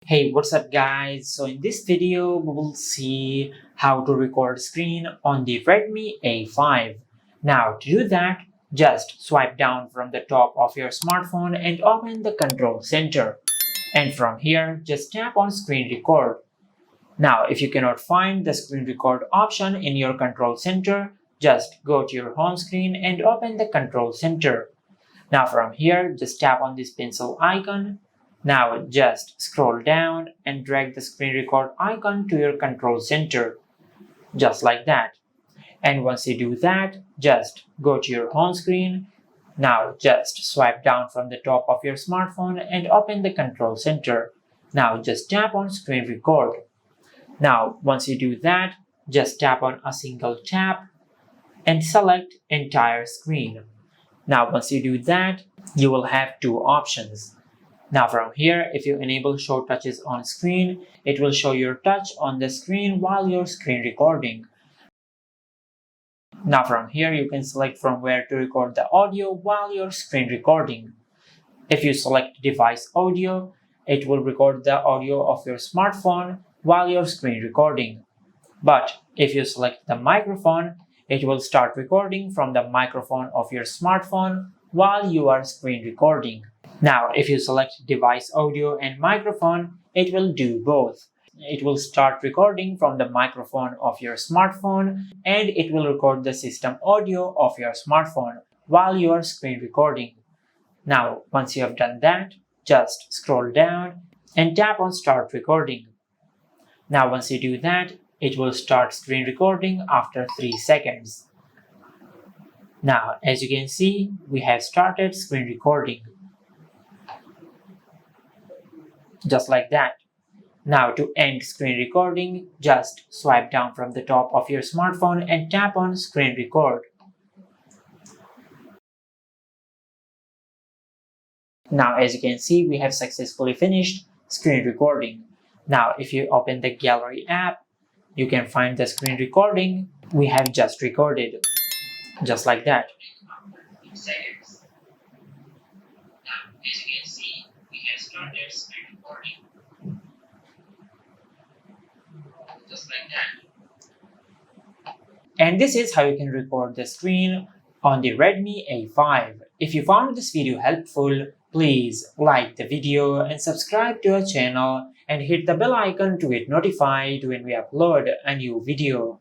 Hey, what's up guys? So in this video, we will see how to record screen on the Redmi A5. Now to do that, just swipe down from the top of your smartphone and open the control center. And from here, just tap on screen record. Now if you cannot find the screen record option in your control center, just go to your home screen and open the control center. Now from here, just tap on this pencil icon. Now just scroll down and drag the screen record icon to your control center, just like that. And once you do that, just go to your home screen. Now just swipe down from the top of your smartphone and open the control center. Now just tap on screen record. Now once you do that, just tap on a single tap and select entire screen. Now once you do that, you will have two options. Now from here, if you enable show touches on screen, it will show your touch on the screen while you're screen recording. Now from here, you can select from where to record the audio while you're screen recording. If you select device audio, it will record the audio of your smartphone while you're screen recording. But if you select the microphone, it will start recording from the microphone of your smartphone while you are screen recording. Now, if you select device audio and microphone, it will do both. It will start recording from the microphone of your smartphone and it will record the system audio of your smartphone while you are screen recording. Now, once you have done that, just scroll down and tap on start recording. Now, once you do that, it will start screen recording after 3 seconds. Now, as you can see, we have started screen recording. Just like that. Now to end screen recording, just swipe down from the top of your smartphone and tap on screen record. Now as you can see, we have successfully finished screen recording. Now if you open the gallery app, you can find the screen recording we have just recorded. Just like that. Seconds. Now as you can see, we have started screen recording. Just like that. And this is how you can record the screen on the Redmi A5. If you found this video helpful, please like the video and subscribe to our channel and hit the bell icon to get notified when we upload a new video.